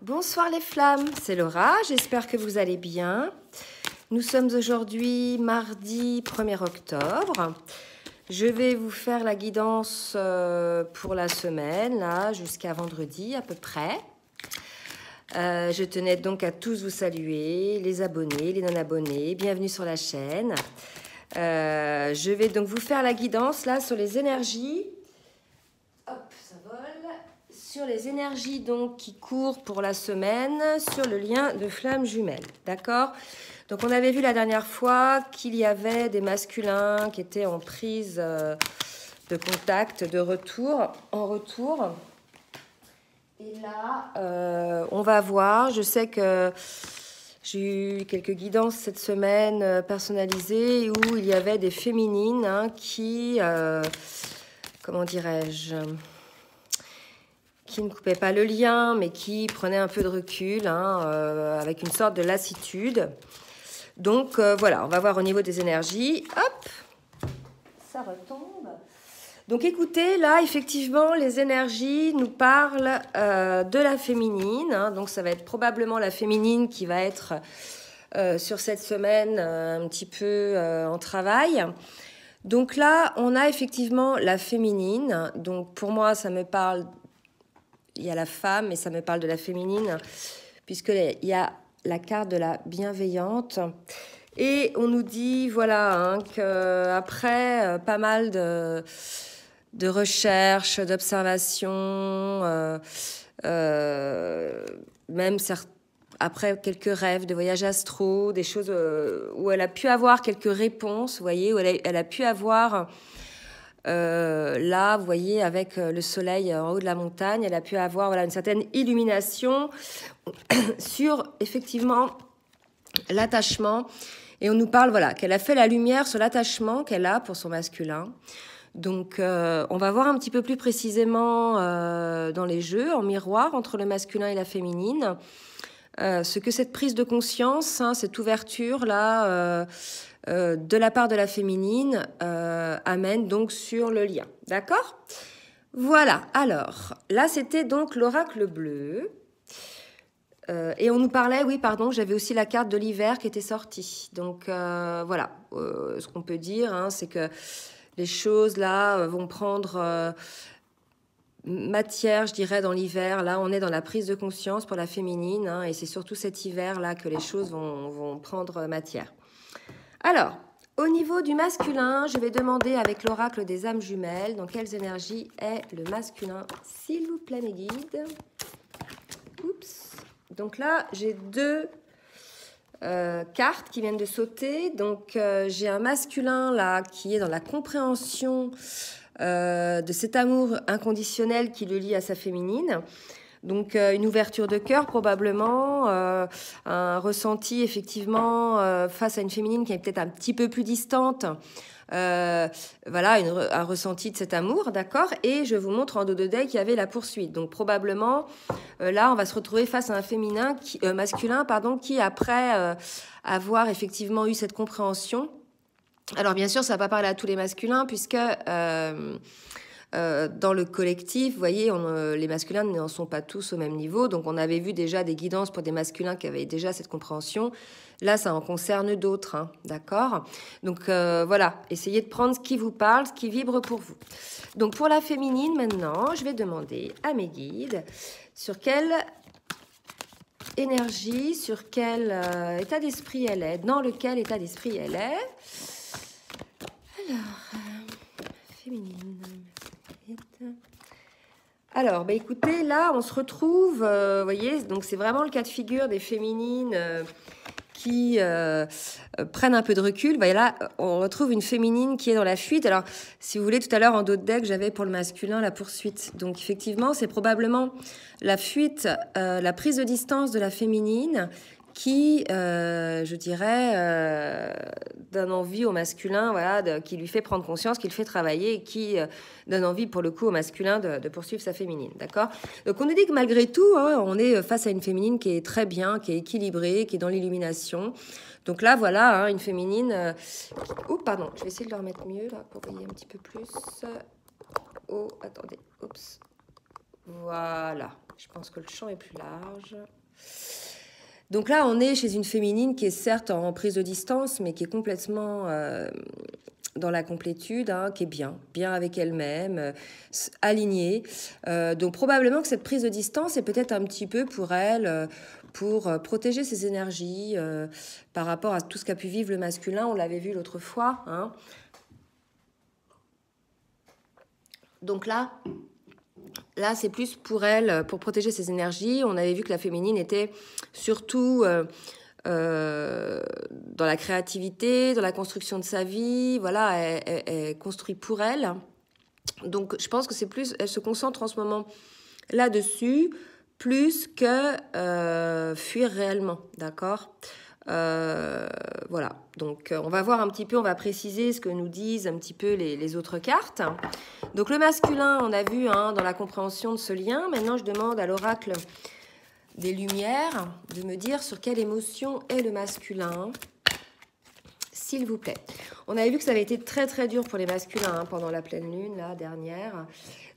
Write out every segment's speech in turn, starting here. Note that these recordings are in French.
Bonsoir les flammes, c'est Laura, j'espère que vous allez bien. Nous sommes aujourd'hui mardi 1er octobre. Je vais vous faire la guidance pour la semaine, là, jusqu'à vendredi à peu près. Je tenais donc à tous vous saluer, les abonnés, les non-abonnés, bienvenue sur la chaîne. Je vais donc vous faire la guidance là sur les énergies. Hop, ça vole. Sur les énergies donc qui courent pour la semaine, sur le lien de flammes jumelles, d'accord? Donc on avait vu la dernière fois qu'il y avait des masculins qui étaient en prise de contact, de retour, en retour. Et là, on va voir, je sais que j'ai eu quelques guidances cette semaine personnalisées où il y avait des féminines hein, qui, comment dirais-je, qui ne coupaient pas le lien, mais qui prenaient un peu de recul, hein, avec une sorte de lassitude. Donc voilà, on va voir au niveau des énergies. Hop, ça retombe. Donc écoutez, là, effectivement, les énergies nous parlent de la féminine. Hein, donc ça va être probablement la féminine qui va être sur cette semaine un petit peu en travail. Donc là, on a effectivement la féminine. Donc pour moi, ça me parle... Il y a la femme, mais ça me parle de la féminine, puisqu'il y a la carte de la bienveillante. Et on nous dit, voilà, hein, qu'après pas mal de recherches, d'observations, même après quelques rêves de voyages astro, des choses où elle a pu avoir quelques réponses, vous voyez, où elle a pu avoir... là, vous voyez, avec le soleil en haut de la montagne, elle a pu avoir voilà, une certaine illumination sur, effectivement, l'attachement. Et on nous parle, voilà, qu'elle a fait la lumière sur l'attachement qu'elle a pour son masculin. Donc, on va voir un petit peu plus précisément dans les jeux, en miroir, entre le masculin et la féminine, ce que cette prise de conscience, hein, cette ouverture-là... de la part de la féminine amène donc sur le lien. D'accord? Voilà. Alors, là, c'était donc l'oracle bleu. Et on nous parlait, oui, pardon, j'avais aussi la carte de l'hiver qui était sortie. Donc, voilà. Ce qu'on peut dire, hein, c'est que les choses, là, vont prendre... matière, je dirais, dans l'hiver. Là, on est dans la prise de conscience pour la féminine. Hein, et c'est surtout cet hiver-là que les choses vont prendre matière. Alors, au niveau du masculin, je vais demander avec l'oracle des âmes jumelles dans quelles énergies est le masculin, s'il vous plaît, mes guides. Oups. Donc là, j'ai deux cartes qui viennent de sauter. Donc, j'ai un masculin là qui est dans la compréhension de cet amour inconditionnel qui le lie à sa féminine. Donc, une ouverture de cœur probablement, un ressenti effectivement face à une féminine qui est peut-être un petit peu plus distante. Voilà, un ressenti de cet amour, d'accord? Et je vous montre en dos de deck qu'il y avait la poursuite. Donc, probablement, là, on va se retrouver face à un masculin, qui, après avoir effectivement eu cette compréhension... Alors, bien sûr, ça ne va pas parler à tous les masculins, puisque... dans le collectif, vous voyez, les masculins n'en sont pas tous au même niveau. Donc, on avait vu déjà des guidances pour des masculins qui avaient déjà cette compréhension. Là, ça en concerne d'autres, hein, d'accord? Donc, voilà, essayez de prendre ce qui vous parle, ce qui vibre pour vous. Donc, pour la féminine, maintenant, je vais demander à mes guides sur quelle énergie, sur quel état d'esprit elle est, dans lequel état d'esprit elle est. Alors, féminine... Alors, bah écoutez, là, on se retrouve, vous voyez, donc c'est vraiment le cas de figure des féminines qui prennent un peu de recul. Vous voyez, là, on retrouve une féminine qui est dans la fuite. Alors, si vous voulez, tout à l'heure, en dos de deck, j'avais pour le masculin la poursuite. Donc, effectivement, c'est probablement la fuite, la prise de distance de la féminine qui, je dirais, donne envie au masculin, voilà, qui lui fait prendre conscience, qui le fait travailler et qui donne envie, pour le coup, au masculin de poursuivre sa féminine, d'accord? Donc, on nous dit que malgré tout, hein, on est face à une féminine qui est très bien, qui est équilibrée, qui est dans l'illumination. Donc là, voilà, hein, une féminine... Oh, pardon, je vais essayer de le remettre mieux, là, pour voyer un petit peu plus. Oh, attendez, oups. Voilà, je pense que le champ est plus large. Donc là, on est chez une féminine qui est certes en prise de distance, mais qui est complètement dans la complétude, hein, qui est bien avec elle-même, alignée. Donc probablement que cette prise de distance est peut-être un petit peu pour elle, pour protéger ses énergies par rapport à tout ce qu'a pu vivre le masculin. On l'avait vu l'autre fois, hein. Donc là, c'est plus pour elle, pour protéger ses énergies. On avait vu que la féminine était surtout dans la créativité, dans la construction de sa vie. Voilà, elle construit pour elle. Donc, je pense que c'est plus, elle se concentre en ce moment là-dessus, plus que fuir réellement, d'accord ? Voilà, donc on va voir un petit peu, on va préciser ce que nous disent un petit peu les autres cartes. Donc le masculin, on a vu hein, dans la compréhension de ce lien. Maintenant, je demande à l'oracle des Lumières de me dire sur quelle émotion est le masculin, s'il vous plaît. On avait vu que ça avait été très très dur pour les masculins hein, pendant la pleine lune, la dernière.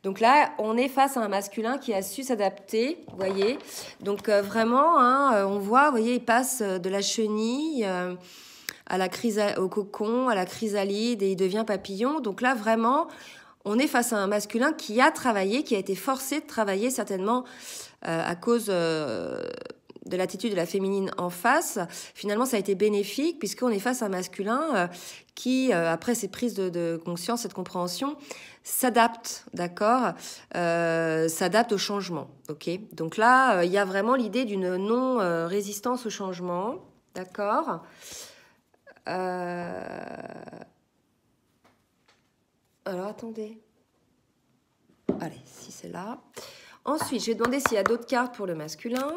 Donc là, on est face à un masculin qui a su s'adapter, vous voyez. Donc vraiment, hein, on voit, vous voyez, il passe de la chenille à la au cocon, à la chrysalide et il devient papillon. Donc là, vraiment, on est face à un masculin qui a travaillé, qui a été forcé de travailler certainement à cause de l'attitude de la féminine en face. Finalement, ça a été bénéfique puisqu'on est face à un masculin qui, après ces prises de conscience, cette compréhension, s'adapte, d'accord, s'adapte au changement, ok. Donc là, il y a vraiment l'idée d'une non-résistance au changement, d'accord. Alors, attendez. Allez, si c'est là. Ensuite, je vais demander s'il y a d'autres cartes pour le masculin.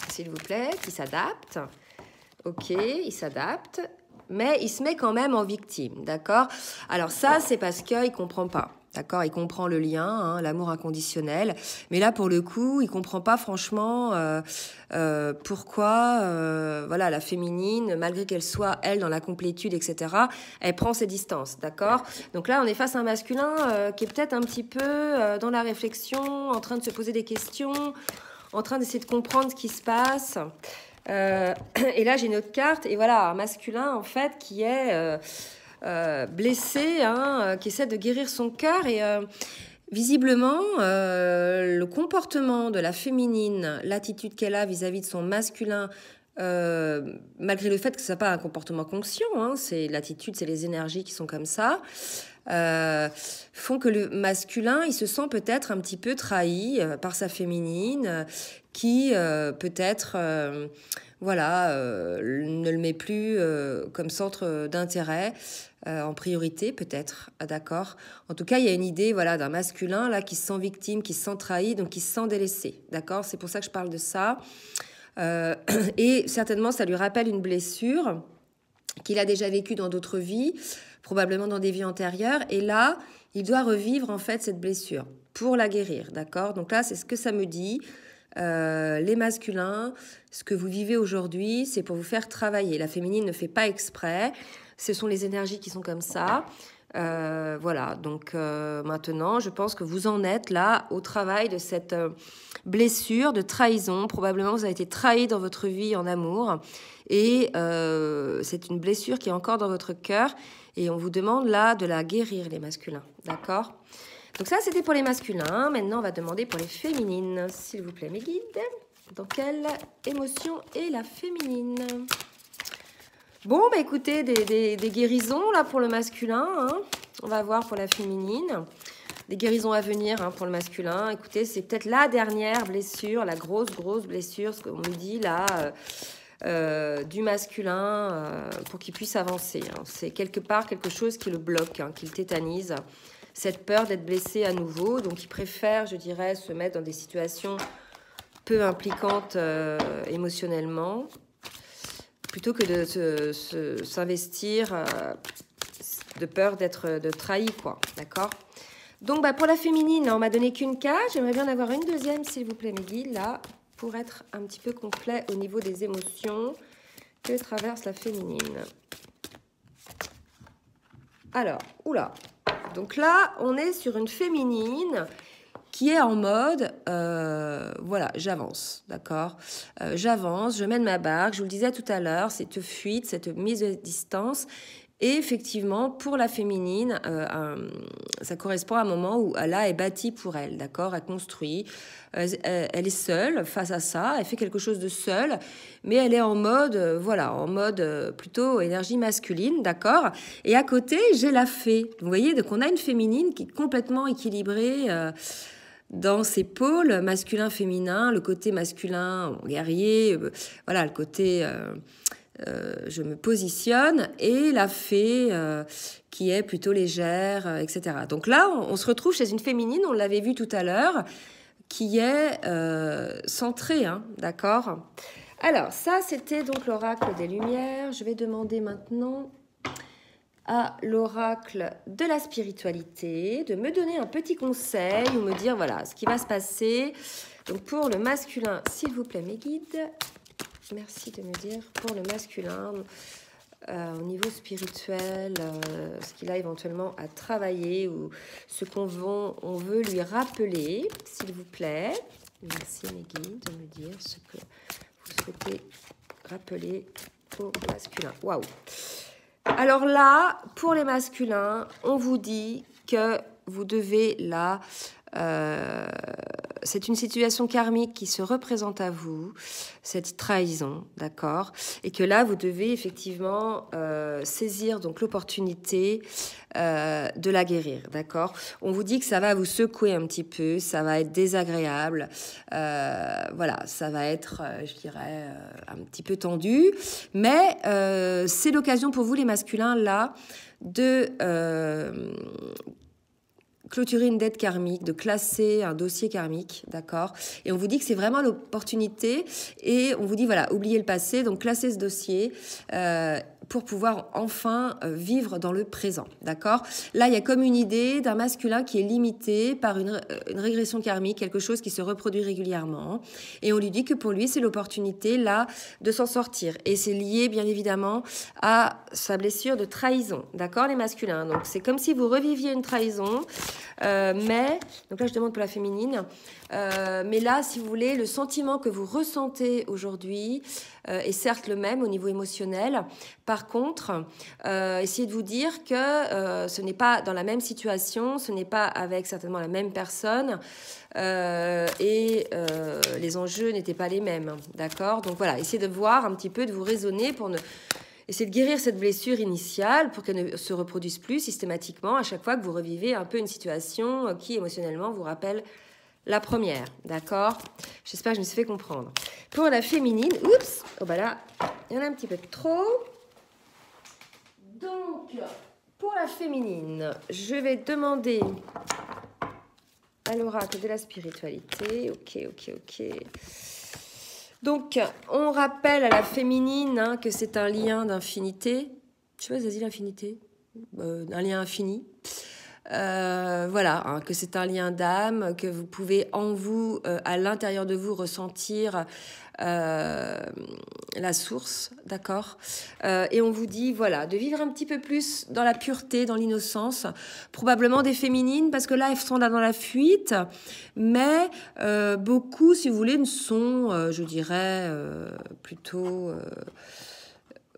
S'il vous plaît, qui s'adapte. Ok, il s'adapte. Mais il se met quand même en victime, d'accord? Alors ça, c'est parce qu'il ne comprend pas, d'accord? Il comprend le lien, hein, l'amour inconditionnel. Mais là, pour le coup, il ne comprend pas franchement pourquoi voilà, la féminine, malgré qu'elle soit, elle, dans la complétude, etc., elle prend ses distances, d'accord? Donc là, on est face à un masculin qui est peut-être un petit peu dans la réflexion, en train de se poser des questions, en train d'essayer de comprendre ce qui se passe. Et là, j'ai une autre carte, et voilà, un masculin, en fait, qui est blessé, hein, qui essaie de guérir son cœur, et visiblement, le comportement de la féminine, l'attitude qu'elle a vis-à-vis de son masculin, malgré le fait que ce soit pas un comportement conscient, hein, c'est l'attitude, c'est les énergies qui sont comme ça, font que le masculin, il se sent peut-être un petit peu trahi par sa féminine, qui peut-être voilà, ne le met plus comme centre d'intérêt, en priorité peut-être, d'accord. En tout cas, il y a une idée voilà, d'un masculin là, qui se sent victime, qui se sent trahi, donc qui se sent délaissé, d'accord. C'est pour ça que je parle de ça. Et certainement, ça lui rappelle une blessure qu'il a déjà vécue dans d'autres vies, probablement dans des vies antérieures. Et là, il doit revivre en fait cette blessure pour la guérir, d'accord. Donc là, c'est ce que ça me dit. Les masculins, ce que vous vivez aujourd'hui, c'est pour vous faire travailler. La féminine ne fait pas exprès. Ce sont les énergies qui sont comme ça. Voilà, donc maintenant, je pense que vous en êtes là au travail de cette blessure de trahison. Probablement, vous avez été trahi dans votre vie en amour. Et c'est une blessure qui est encore dans votre cœur. Et on vous demande là de la guérir, les masculins. D'accord ? Donc ça, c'était pour les masculins. Maintenant, on va demander pour les féminines. S'il vous plaît, mes guides. Dans quelle émotion est la féminine ? Bon, bah écoutez, des guérisons là pour le masculin. Hein. On va voir pour la féminine. Des guérisons à venir hein, pour le masculin. Écoutez, c'est peut-être la dernière blessure, la grosse blessure, ce qu'on nous dit là, du masculin pour qu'il puisse avancer. Hein. C'est quelque part quelque chose qui le bloque, hein, qui le tétanise. Cette peur d'être blessé à nouveau. Donc, il préfère, je dirais, se mettre dans des situations peu impliquantes émotionnellement, plutôt que de s'investir de peur d'être trahi, quoi. D'accord ? Donc, bah, pour la féminine, là, on m'a donné qu'une carte. J'aimerais bien en avoir une deuxième, s'il vous plaît, mes guides, là, pour être un petit peu complet au niveau des émotions que traverse la féminine. Alors, oula. Donc là, on est sur une féminine qui est en mode, voilà, j'avance, d'accord, j'avance, je mène ma barque, je vous le disais tout à l'heure, cette fuite, cette mise de distance. Et effectivement, pour la féminine, ça correspond à un moment où là est bâtie pour elle, d'accord? Elle construit, elle est seule face à ça, elle fait quelque chose de seule, mais elle est en mode, voilà, en mode plutôt énergie masculine, d'accord? Et à côté, j'ai la fée. Vous voyez, donc on a une féminine qui est complètement équilibrée dans ses pôles masculin-féminin, le côté masculin guerrier, voilà, le côté... je me positionne, et la fée qui est plutôt légère, etc. Donc là, on se retrouve chez une féminine, on l'avait vu tout à l'heure, qui est centrée, hein, d'accord? Alors, ça, c'était donc l'oracle des Lumières. Je vais demander maintenant à l'oracle de la spiritualité de me donner un petit conseil ou me dire, voilà, ce qui va se passer. Donc, pour le masculin, s'il vous plaît, mes guides... Merci de me dire pour le masculin, au niveau spirituel, ce qu'il a éventuellement à travailler ou ce qu'on veut lui rappeler, s'il vous plaît. Merci mes guides de me dire ce que vous souhaitez rappeler au masculin. Waouh! Alors là, pour les masculins, on vous dit que vous devez là... c'est une situation karmique qui se représente à vous, cette trahison, d'accord? Et que là, vous devez effectivement saisir donc l'opportunité de la guérir, d'accord? On vous dit que ça va vous secouer un petit peu, ça va être désagréable, voilà, ça va être, je dirais, un petit peu tendu, mais c'est l'occasion pour vous, les masculins, là, de... clôturer une dette karmique, de classer un dossier karmique, d'accord? Et on vous dit que c'est vraiment l'opportunité, et on vous dit, voilà, oubliez le passé, donc classez ce dossier pour pouvoir enfin vivre dans le présent, d'accord? Là, il y a comme une idée d'un masculin qui est limité par une régression karmique, quelque chose qui se reproduit régulièrement, et on lui dit que pour lui, c'est l'opportunité, là, de s'en sortir. Et c'est lié, bien évidemment, à sa blessure de trahison, d'accord, les masculins? Donc, c'est comme si vous reviviez une trahison, mais, donc là, je demande pour la féminine, mais là, si vous voulez, le sentiment que vous ressentez aujourd'hui est certes le même au niveau émotionnel. Par contre, essayez de vous dire que ce n'est pas dans la même situation, ce n'est pas avec certainement la même personne, et les enjeux n'étaient pas les mêmes, d'accord? Donc voilà, essayez de voir un petit peu, de vous raisonner pour essayer de guérir cette blessure initiale pour qu'elle ne se reproduise plus systématiquement à chaque fois que vous revivez un peu une situation qui émotionnellement vous rappelle la première, d'accord? J'espère que je me suis fait comprendre. Pour la féminine, oups, oh bah là, il y en a un petit peu trop. Donc, pour la féminine, je vais demander à l'oracle de la spiritualité. Ok. Donc, on rappelle à la féminine hein, que c'est un lien d'infinité. Je sais pas, vas-y, l'infinité. Un lien infini. Voilà, hein, que c'est un lien d'âme, que vous pouvez en vous, à l'intérieur de vous, ressentir la source, d'accord? Et on vous dit, voilà, de vivre un petit peu plus dans la pureté, dans l'innocence, probablement des féminines, parce que là, elles sont là dans la fuite, mais beaucoup, si vous voulez, ne sont, je dirais, plutôt...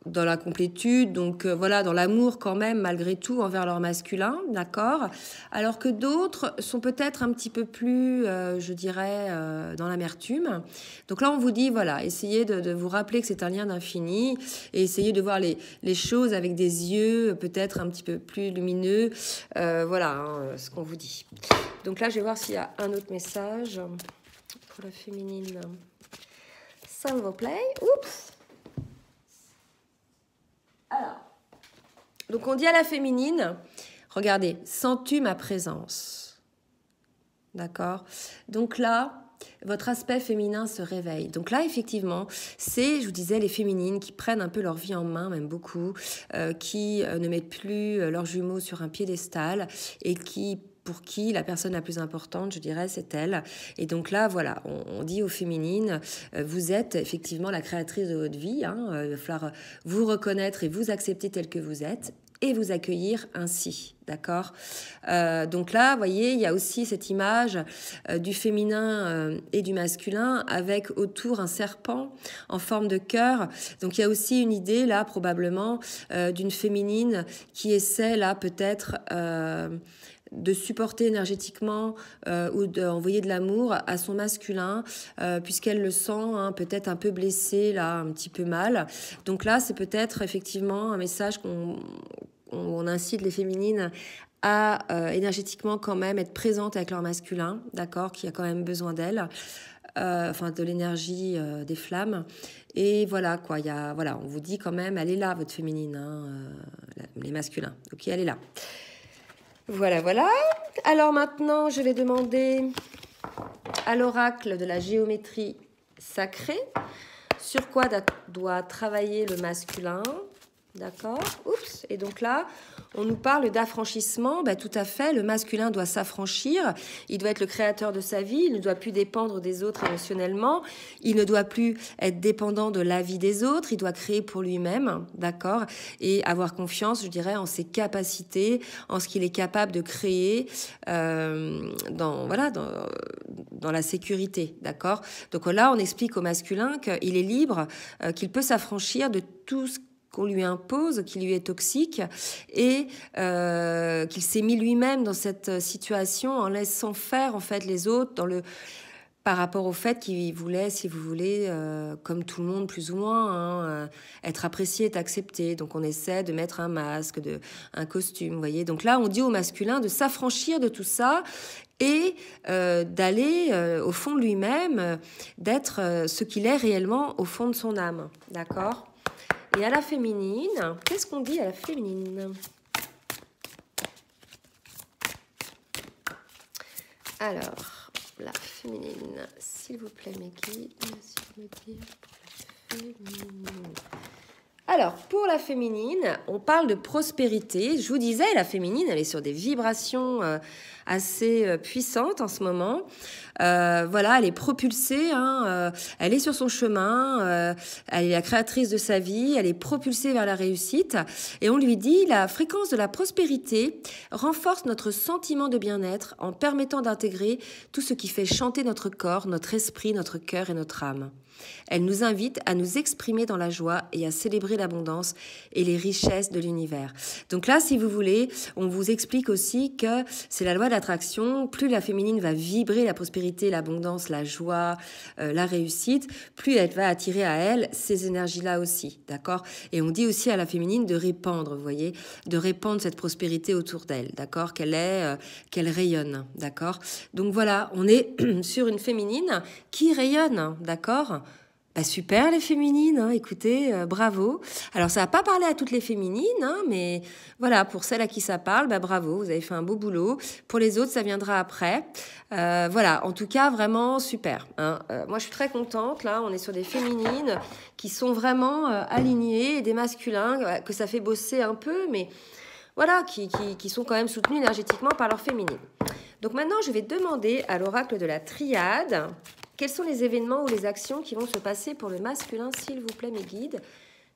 dans la complétude, donc voilà, dans l'amour quand même, malgré tout, envers leur masculin, d'accord? Alors que d'autres sont peut-être un petit peu plus, je dirais, dans l'amertume. Donc là, on vous dit, voilà, essayez de vous rappeler que c'est un lien d'infini et essayez de voir les choses avec des yeux peut-être un petit peu plus lumineux. Voilà hein, ce qu'on vous dit. Donc là, je vais voir s'il y a un autre message pour la féminine. Ça vous plaît? Oups! Alors, donc on dit à la féminine, regardez, sens-tu ma présence? D'accord? Donc là, votre aspect féminin se réveille. Donc là, effectivement, c'est, je vous disais, les féminines qui prennent un peu leur vie en main, même beaucoup, qui ne mettent plus leurs jumeaux sur un piédestal et pour qui la personne la plus importante, je dirais, c'est elle. Et donc là, voilà, on dit aux féminines, vous êtes effectivement la créatrice de votre vie. Hein, il va falloir vous reconnaître et vous accepter tel que vous êtes. et vous accueillir ainsi, d'accord? Donc là, vous voyez, il y a aussi cette image du féminin et du masculin avec autour un serpent en forme de cœur. Donc il y a aussi une idée là, probablement, d'une féminine qui essaie là peut-être de supporter énergétiquement ou d'envoyer de l'amour à son masculin, puisqu'elle le sent peut-être un peu blessé, là, un petit peu mal. Donc là, c'est peut-être effectivement un message on incite les féminines à énergétiquement quand même être présentes avec leur masculin, d'accord, qui a quand même besoin d'elles, enfin de l'énergie des flammes. Et voilà, quoi, voilà, on vous dit quand même, elle est là, votre féminine, les masculins. Ok, elle est là. Voilà, voilà. Alors maintenant, je vais demander à l'oracle de la géométrie sacrée sur quoi doit travailler le masculin. D'accord. Oups. Et donc là, on nous parle d'affranchissement. Ben, tout à fait, le masculin doit s'affranchir. Il doit être le créateur de sa vie. Il ne doit plus dépendre des autres émotionnellement. Il ne doit plus être dépendant de l'avis des autres. Il doit créer pour lui-même, d'accord, et avoir confiance, je dirais, en ses capacités, en ce qu'il est capable de créer dans la sécurité, d'accord. Donc là, on explique au masculin qu'il est libre, qu'il peut s'affranchir de tout ce qu'on lui impose, qui lui est toxique, et qu'il s'est mis lui-même dans cette situation en laissant faire en fait les autres par rapport au fait qu'il voulait, si vous voulez, comme tout le monde plus ou moins, être apprécié, être accepté. Donc on essaie de mettre un masque, un costume, vous voyez. Donc là, on dit au masculin de s'affranchir de tout ça et d'aller au fond de lui-même, d'être ce qu'il est réellement au fond de son âme, d'accord ? Et à la féminine, qu'est-ce qu'on dit à la féminine? Alors, la féminine, s'il vous plaît, mes guides, si vous me dites pour la féminine. Alors, pour la féminine, on parle de prospérité. Je vous disais, la féminine, elle est sur des vibrations assez puissantes en ce moment. Voilà, elle est propulsée, elle est sur son chemin, elle est la créatrice de sa vie, elle est propulsée vers la réussite. Et on lui dit, la fréquence de la prospérité renforce notre sentiment de bien-être en permettant d'intégrer tout ce qui fait chanter notre corps, notre esprit, notre cœur et notre âme. Elle nous invite à nous exprimer dans la joie et à célébrer l'abondance et les richesses de l'univers. Donc là, si vous voulez, on vous explique aussi que c'est la loi de l'attraction. Plus la féminine va vibrer la prospérité, l'abondance, la joie, la réussite, plus elle va attirer à elle ces énergies-là aussi, d'accord? Et on dit aussi à la féminine de répandre, vous voyez, de répandre cette prospérité autour d'elle, d'accord? Qu'elle rayonne, d'accord? Donc voilà, on est sur une féminine qui rayonne, d'accord? Bah super les féminines, écoutez, bravo. Alors ça va pas parler à toutes les féminines, mais voilà, pour celles à qui ça parle, bah bravo, vous avez fait un beau boulot. Pour les autres, ça viendra après. Voilà, en tout cas, vraiment super. Moi, je suis très contente, là, on est sur des féminines qui sont vraiment alignées, et des masculins que ça fait bosser un peu, mais voilà, qui sont quand même soutenus énergétiquement par leur féminine. Donc maintenant, je vais demander à l'oracle de la triade... Quels sont les événements ou les actions qui vont se passer pour le masculin, s'il vous plaît, mes guides?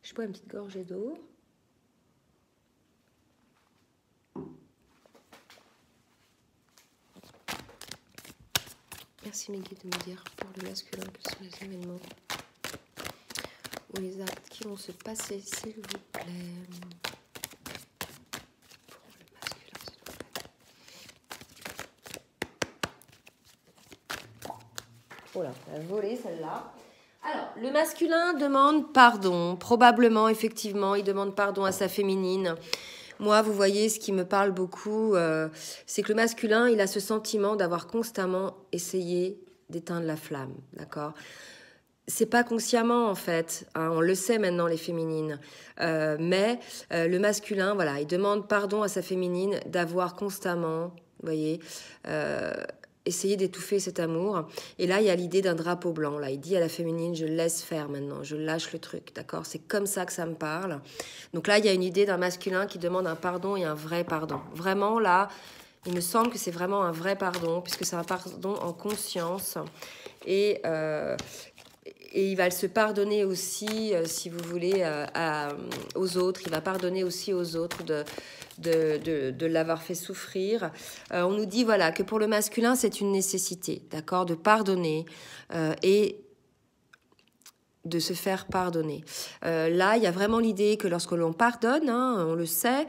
Je bois une petite gorgée d'eau. Merci, mes guides, de me dire pour le masculin quels sont les événements ou les actes qui vont se passer, s'il vous plaît. Oh là, elle a volé celle-là. Alors, le masculin demande pardon. Probablement, effectivement, il demande pardon à sa féminine. Moi, vous voyez, ce qui me parle beaucoup, c'est que le masculin, il a ce sentiment d'avoir constamment essayé d'éteindre la flamme, d'accord ? C'est pas consciemment, en fait. On le sait maintenant, les féminines. Mais le masculin, voilà, il demande pardon à sa féminine d'avoir constamment, vous voyez... essayer d'étouffer cet amour. Et là, il y a l'idée d'un drapeau blanc. Là, il dit à la féminine, je laisse faire maintenant, je lâche le truc, d'accord? C'est comme ça que ça me parle. Donc là, il y a une idée d'un masculin qui demande un pardon et un vrai pardon. Vraiment, là, il me semble que c'est vraiment un vrai pardon, puisque c'est un pardon en conscience. Et et il va se pardonner aussi, si vous voulez, aux autres. Il va pardonner aussi aux autres de l'avoir fait souffrir. On nous dit voilà que pour le masculin, c'est une nécessité, d'accord, de pardonner et de se faire pardonner. Là, il y a vraiment l'idée que lorsque l'on pardonne, hein, on le sait,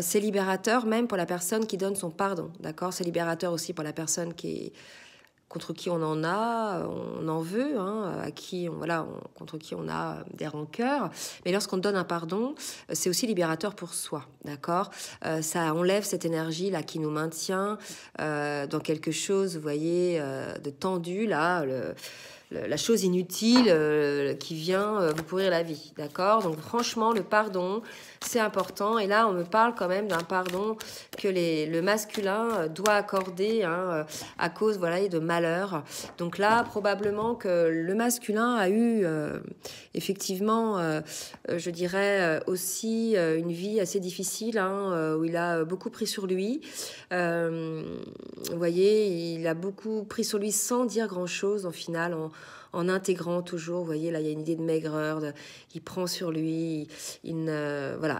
c'est libérateur même pour la personne qui donne son pardon, d'accord. C'est libérateur aussi pour la personne contre qui on en veut, hein, contre qui on a des rancœurs. Mais lorsqu'on donne un pardon, c'est aussi libérateur pour soi, d'accord. Ça enlève cette énergie-là qui nous maintient dans quelque chose, vous voyez, de tendu, là, la chose inutile qui vient vous pourrir la vie, d'accord. Donc franchement, le pardon, c'est important. Et là, on me parle quand même d'un pardon que le masculin doit accorder hein, à cause voilà, de malheur. Donc là, probablement que le masculin a eu effectivement, je dirais aussi une vie assez difficile hein, où il a beaucoup pris sur lui. Vous voyez, il a beaucoup pris sur lui sans dire grand-chose au final, en intégrant toujours, vous voyez, là, il y a une idée de maigreur, il prend sur lui, il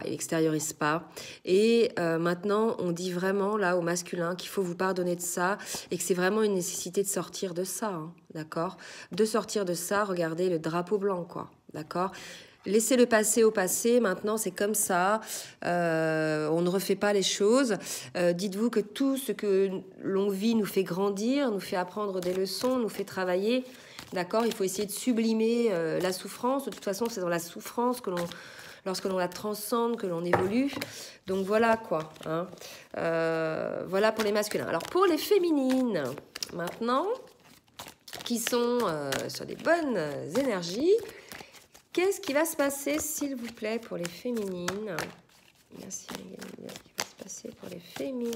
extériorise pas. Et maintenant, on dit vraiment, là, au masculin, qu'il faut vous pardonner de ça et que c'est vraiment une nécessité de sortir de ça, hein, d'accord. De sortir de ça, regardez le drapeau blanc, quoi, d'accord. Laissez le passé au passé, maintenant c'est comme ça, on ne refait pas les choses. Dites-vous que tout ce que l'on vit nous fait grandir, nous fait apprendre des leçons, nous fait travailler. D'accord, il faut essayer de sublimer la souffrance. De toute façon, c'est dans la souffrance que lorsque l'on la transcende, que l'on évolue. Donc voilà quoi. Hein. Voilà pour les masculins. Alors pour les féminines, maintenant, qui sont sur des bonnes énergies, qu'est-ce qui va se passer, s'il vous plaît, pour les féminines? Merci, qu'est-ce qui va se passer pour les féminines?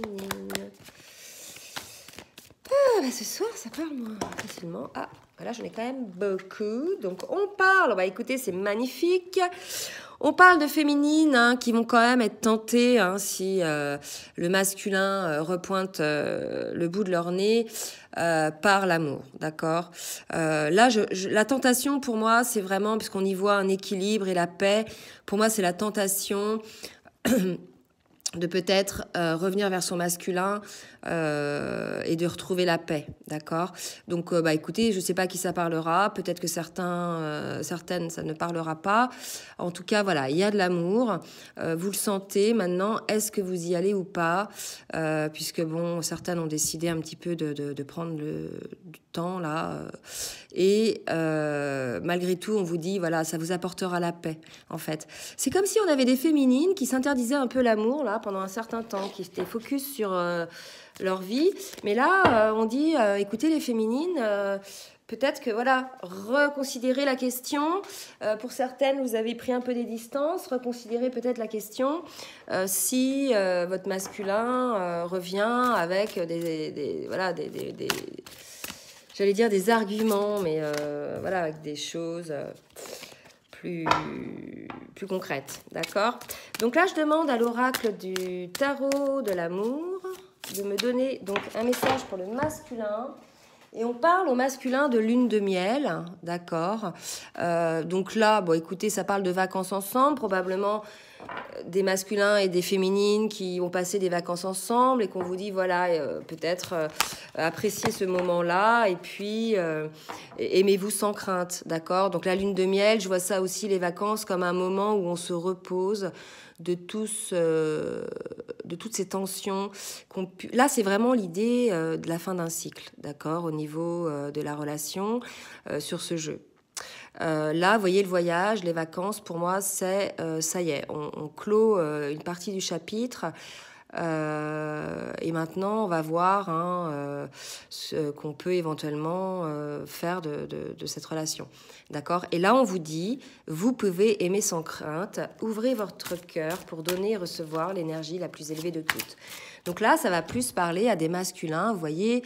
Ce soir, ça parle moins facilement. Ah, voilà, j'en ai quand même beaucoup. Donc, on parle, bah écoutez, c'est magnifique. On parle de féminines hein, qui vont quand même être tentées hein, si le masculin repointe le bout de leur nez par l'amour, d'accord. Là, la tentation pour moi, c'est vraiment, puisqu'on y voit un équilibre et la paix, pour moi, c'est la tentation de peut-être revenir vers son masculin et de retrouver la paix, d'accord. Donc, écoutez, je ne sais pas qui ça parlera. Peut-être que certaines, ça ne parlera pas. En tout cas, voilà, il y a de l'amour. Vous le sentez. Maintenant, est-ce que vous y allez ou pas puisque, bon, certaines ont décidé un petit peu de prendre du temps, là. Et malgré tout, on vous dit, voilà, ça vous apportera la paix, en fait. C'est comme si on avait des féminines qui s'interdisaient un peu l'amour, là, pendant un certain temps, qui étaient focus sur leur vie. Mais là, on dit, écoutez, les féminines, peut-être que, voilà, reconsidérez la question. Pour certaines, vous avez pris un peu des distances. Reconsidérez peut-être la question si votre masculin revient avec j'allais dire des arguments, mais voilà, avec des choses plus concrètes, d'accord. Donc là, je demande à l'oracle du tarot de l'amour de me donner donc un message pour le masculin. Et on parle au masculin de lune de miel, d'accord. Donc là, bon, écoutez, ça parle de vacances ensemble, probablement des masculins et des féminines qui ont passé des vacances ensemble et qu'on vous dit, voilà, peut-être appréciez ce moment-là et puis aimez-vous sans crainte, d'accord. Donc la lune de miel, je vois ça aussi, les vacances, comme un moment où on se repose de toutes ces tensions. Là, c'est vraiment l'idée de la fin d'un cycle, d'accord, au niveau de la relation sur ce jeu. Là, vous voyez, le voyage, les vacances, pour moi, c'est ça y est, on clôt une partie du chapitre. Et maintenant, on va voir ce qu'on peut éventuellement faire de cette relation. D'accord? Et là, on vous dit, vous pouvez aimer sans crainte, ouvrez votre cœur pour donner et recevoir l'énergie la plus élevée de toutes. Donc là, ça va plus parler à des masculins, vous voyez,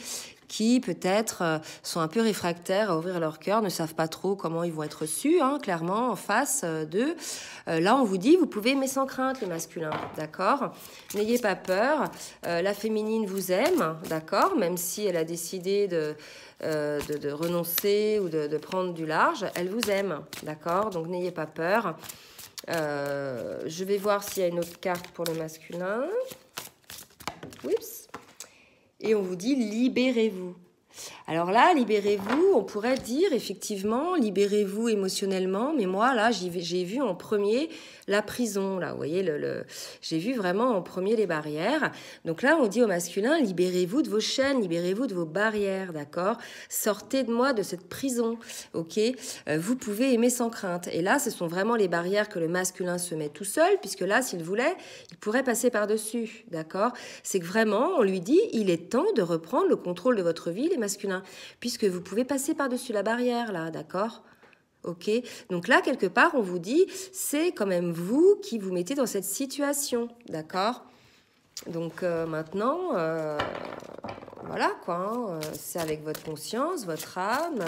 qui peut-être sont un peu réfractaires à ouvrir leur cœur, ne savent pas trop comment ils vont être reçus, hein, clairement, en face d'eux. Là, on vous dit, vous pouvez aimer sans crainte le masculin, d'accord? N'ayez pas peur, la féminine vous aime, d'accord? Même si elle a décidé de renoncer ou de prendre du large, elle vous aime, d'accord? Donc n'ayez pas peur. Je vais voir s'il y a une autre carte pour le masculin. Oups. Et on vous dit libérez-vous. Alors là, libérez-vous, on pourrait dire effectivement, libérez-vous émotionnellement, mais moi là, j'ai vu en premier la prison, là, vous voyez, j'ai vu vraiment en premier les barrières. Donc là, on dit au masculin, libérez-vous de vos chaînes, libérez-vous de vos barrières, d'accord? Sortez de moi de cette prison, ok? Vous pouvez aimer sans crainte. Et là, ce sont vraiment les barrières que le masculin se met tout seul, puisque là, s'il voulait, il pourrait passer par-dessus, d'accord? C'est que vraiment, on lui dit, il est temps de reprendre le contrôle de votre vie, les masculins, puisque vous pouvez passer par-dessus la barrière, là, d'accord? Ok, donc là, quelque part, on vous dit, c'est quand même vous qui vous mettez dans cette situation, d'accord? Donc maintenant, voilà quoi, hein, c'est avec votre conscience, votre âme,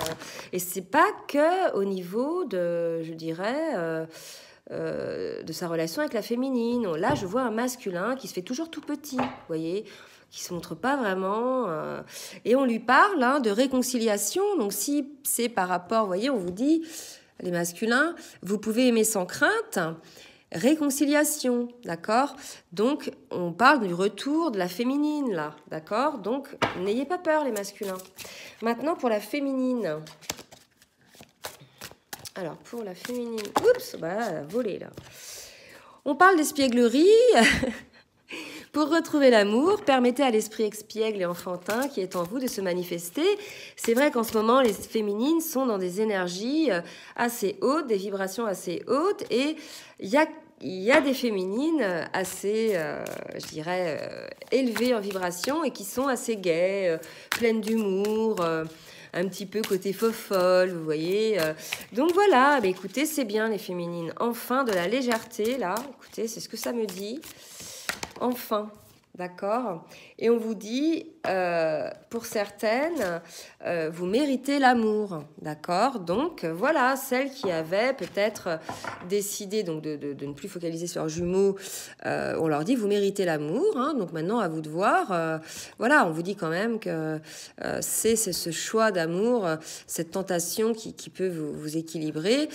et c'est pas que au niveau de, je dirais, de sa relation avec la féminine. Là, je vois un masculin qui se fait toujours tout petit, vous voyez, qui se montre pas vraiment, et on lui parle hein, de réconciliation. Donc si c'est par rapport, vous voyez, on vous dit, les masculins, vous pouvez aimer sans crainte, réconciliation, d'accord? Donc on parle du retour de la féminine là, d'accord? Donc n'ayez pas peur les masculins. Maintenant pour la féminine. Alors pour la féminine, oups, bah volé là. On parle d'espièglerie. Pour retrouver l'amour, permettez à l'esprit espiègle et enfantin qui est en vous de se manifester. C'est vrai qu'en ce moment, les féminines sont dans des énergies assez hautes, des vibrations assez hautes, et il y a des féminines assez, je dirais, élevées en vibration et qui sont assez gaies, pleines d'humour, un petit peu côté fofolle, vous voyez. Donc voilà, bah, écoutez, c'est bien les féminines. Enfin, de la légèreté, là, écoutez, c'est ce que ça me dit. Enfin, d'accord? Et on vous dit, pour certaines, vous méritez l'amour, d'accord? Donc voilà, celles qui avaient peut-être décidé donc de ne plus focaliser sur leurs jumeaux, on leur dit vous méritez l'amour, hein, donc maintenant à vous de voir. Voilà, on vous dit quand même que c'est ce choix d'amour, cette tentation qui peut vous équilibrer.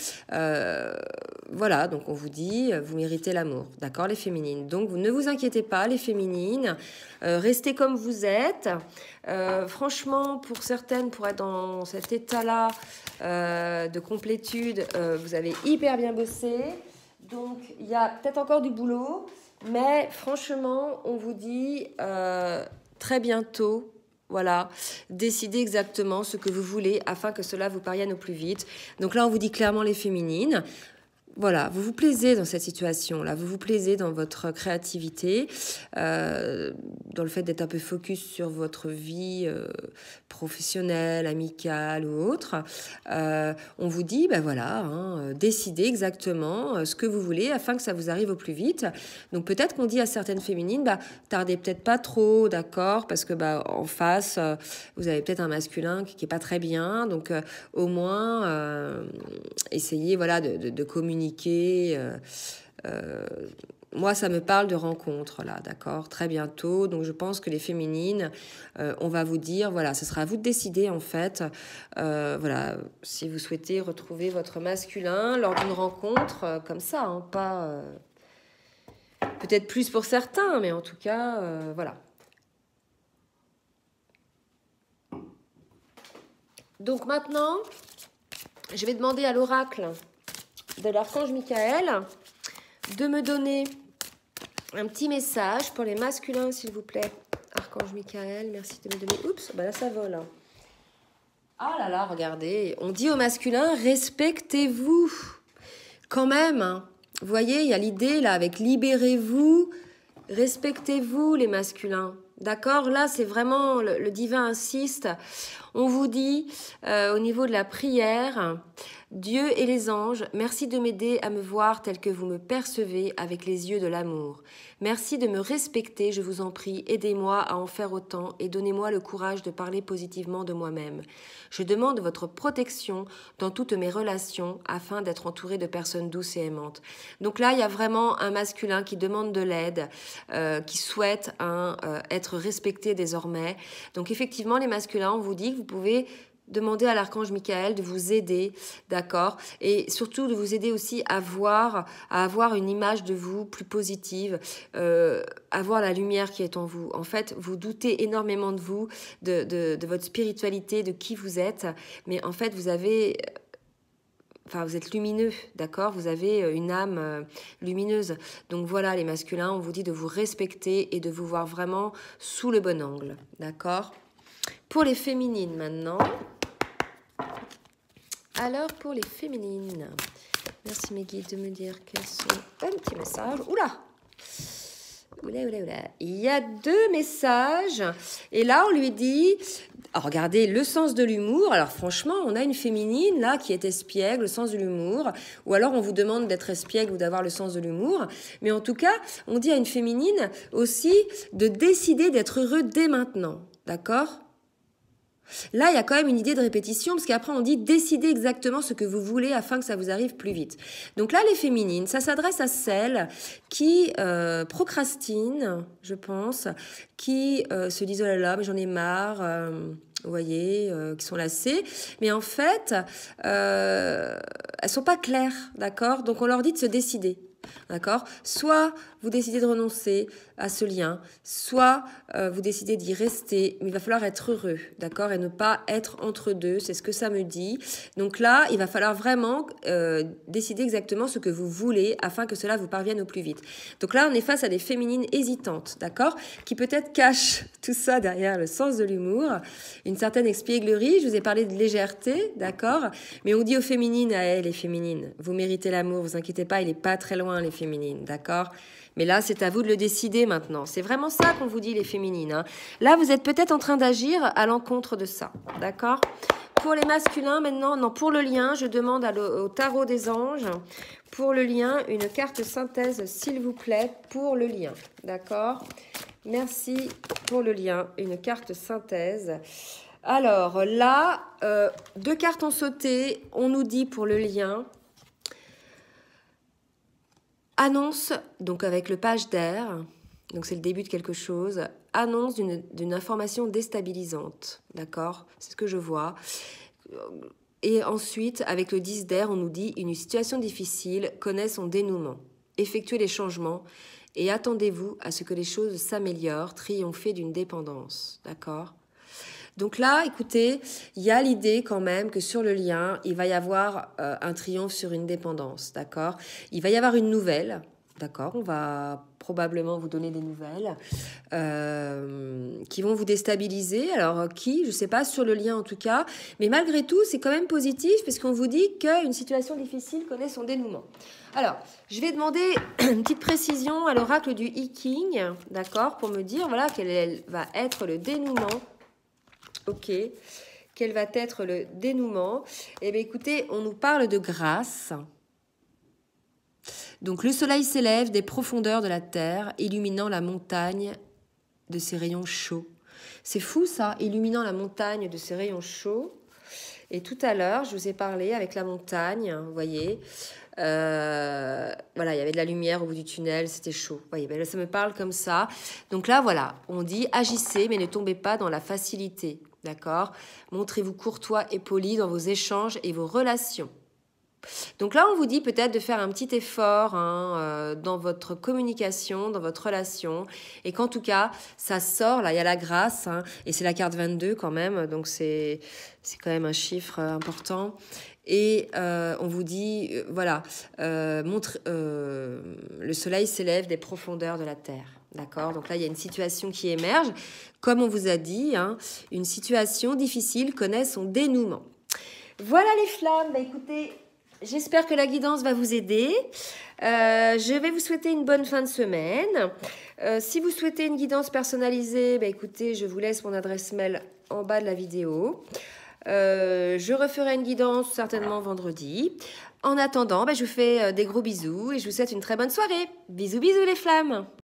Voilà, donc on vous dit vous méritez l'amour, d'accord les féminines. Donc vous ne vous inquiétez pas les féminines, restez comme vous êtes. Franchement, pour certaines, pour être dans cet état-là de complétude, vous avez hyper bien bossé. Donc, il y a peut-être encore du boulot, mais franchement, on vous dit très bientôt, voilà, décidez exactement ce que vous voulez afin que cela vous parvienne au plus vite. Donc là, on vous dit clairement les féminines. Voilà, vous vous plaisez dans cette situation-là, vous vous plaisez dans votre créativité, dans le fait d'être un peu focus sur votre vie professionnelle, amicale ou autre. On vous dit, ben voilà, hein, décidez exactement ce que vous voulez afin que ça vous arrive au plus vite. Donc peut-être qu'on dit à certaines féminines, bah, tardez peut-être pas trop, d'accord, parce que bah, en face, vous avez peut-être un masculin qui est pas très bien, donc au moins essayez voilà, de communiquer. Moi, ça me parle de rencontres, là, d'accord, très bientôt. Donc, je pense que les féminines, on va vous dire, voilà, ce sera à vous de décider, en fait, voilà, si vous souhaitez retrouver votre masculin lors d'une rencontre comme ça, hein, pas... peut-être plus pour certains, mais en tout cas, voilà. Donc, maintenant, je vais demander à l'oracle de l'archange Michael de me donner un petit message pour les masculins, s'il vous plaît. Archange Michael, merci de me donner... Oups, bah là, ça vole. Hein. Ah là là, regardez. On dit aux masculins, respectez-vous. Quand même, hein. Vous voyez, il y a l'idée, là, avec libérez-vous, respectez-vous, les masculins. D'accord? Là, c'est vraiment... Le divin insiste. On vous dit, au niveau de la prière... Dieu et les anges, merci de m'aider à me voir tel que vous me percevez avec les yeux de l'amour. Merci de me respecter, je vous en prie, aidez-moi à en faire autant et donnez-moi le courage de parler positivement de moi-même. Je demande votre protection dans toutes mes relations afin d'être entouré de personnes douces et aimantes. Donc là, il y a vraiment un masculin qui demande de l'aide, qui souhaite être respecté désormais. Donc effectivement, les masculins, on vous dit que vous pouvez demander à l'archange Michael de vous aider, d'accord? Et surtout de vous aider aussi à avoir une image de vous plus positive, à voir la lumière qui est en vous. En fait, vous doutez énormément de vous, de votre spiritualité, de qui vous êtes, mais en fait, vous êtes lumineux, d'accord? Vous avez une âme lumineuse. Donc voilà, les masculins, on vous dit de vous respecter et de vous voir vraiment sous le bon angle, d'accord? Pour les féminines maintenant. Alors, pour les féminines, merci mes guides de me dire quels sont un petit message. Oula! Il y a 2 messages. Et là, on lui dit, regardez, le sens de l'humour. Alors franchement, on a une féminine là qui est espiègle, le sens de l'humour. Ou alors, on vous demande d'être espiègle ou d'avoir le sens de l'humour. Mais en tout cas, on dit à une féminine aussi de décider d'être heureux dès maintenant. D'accord ? Là, il y a quand même une idée de répétition, parce qu'après, on dit décidez exactement ce que vous voulez afin que ça vous arrive plus vite. Donc là, les féminines, ça s'adresse à celles qui procrastinent, je pense, qui se disent oh là là, mais j'en ai marre, vous voyez, qui sont lassées. Mais en fait, elles sont pas claires, d'accord? Donc on leur dit de se décider. D'accord? Soit vous décidez de renoncer à ce lien, soit vous décidez d'y rester, mais il va falloir être heureux, d'accord? Et ne pas être entre deux, c'est ce que ça me dit. Donc là, il va falloir vraiment décider exactement ce que vous voulez afin que cela vous parvienne au plus vite. Donc là, on est face à des féminines hésitantes, d'accord? Qui peut-être cachent tout ça derrière le sens de l'humour, une certaine espièglerie, je vous ai parlé de légèreté, d'accord? Mais on dit aux féminines, à elles, les féminines, vous méritez l'amour, vous inquiétez pas, il est pas très loin, les féminines, d'accord? Mais là, c'est à vous de le décider maintenant. C'est vraiment ça qu'on vous dit, les féminines, hein. Là, vous êtes peut-être en train d'agir à l'encontre de ça, d'accord? Pour les masculins, maintenant, non, pour le lien, je demande au tarot des anges, pour le lien, une carte synthèse, s'il vous plaît, pour le lien, d'accord? Merci pour le lien, une carte synthèse. Alors là, 2 cartes ont sauté, on nous dit pour le lien... Annonce, donc avec le page d'air, donc c'est le début de quelque chose, annonce d'une information déstabilisante, d'accord? C'est ce que je vois. Et ensuite, avec le 10 d'air, on nous dit une situation difficile connaît son dénouement. Effectuez les changements et attendez-vous à ce que les choses s'améliorent, triompher d'une dépendance, d'accord? Donc là, écoutez, il y a l'idée quand même que sur le lien, il va y avoir un triomphe sur une dépendance, d'accord? Il va y avoir une nouvelle, d'accord? On va probablement vous donner des nouvelles qui vont vous déstabiliser. Alors qui? Je ne sais pas, sur le lien en tout cas. Mais malgré tout, c'est quand même positif parce qu'on vous dit qu'une situation difficile connaît son dénouement. Alors, je vais demander une petite précision à l'oracle du I King, d'accord? Pour me dire, voilà, quel va être le dénouement. Ok, quel va être le dénouement? Eh bien, écoutez, on nous parle de grâce. Donc, le soleil s'élève des profondeurs de la terre, illuminant la montagne de ses rayons chauds. C'est fou, ça, illuminant la montagne de ses rayons chauds. Et tout à l'heure, je vous ai parlé avec la montagne, vous voyez. Voilà, il y avait de la lumière au bout du tunnel, c'était chaud. Vous voyez, ben là, ça me parle comme ça. Donc là, voilà, on dit agissez, mais ne tombez pas dans la facilité. D'accord? Montrez-vous courtois et poli dans vos échanges et vos relations. Donc là, on vous dit peut-être de faire un petit effort dans votre communication, dans votre relation, et qu'en tout cas, ça sort, là, il y a la grâce, et c'est la carte 22 quand même, donc c'est quand même un chiffre important. Et on vous dit, voilà, le soleil s'élève des profondeurs de la terre. D'accord? Donc là, il y a une situation qui émerge. Comme on vous a dit, une situation difficile connaît son dénouement. Voilà les flammes. Bah, écoutez, j'espère que la guidance va vous aider. Je vais vous souhaiter une bonne fin de semaine. Si vous souhaitez une guidance personnalisée, bah, écoutez, je vous laisse mon adresse mail en bas de la vidéo. Je referai une guidance certainement vendredi. En attendant, je vous fais des gros bisous et je vous souhaite une très bonne soirée. Bisous, bisous les flammes!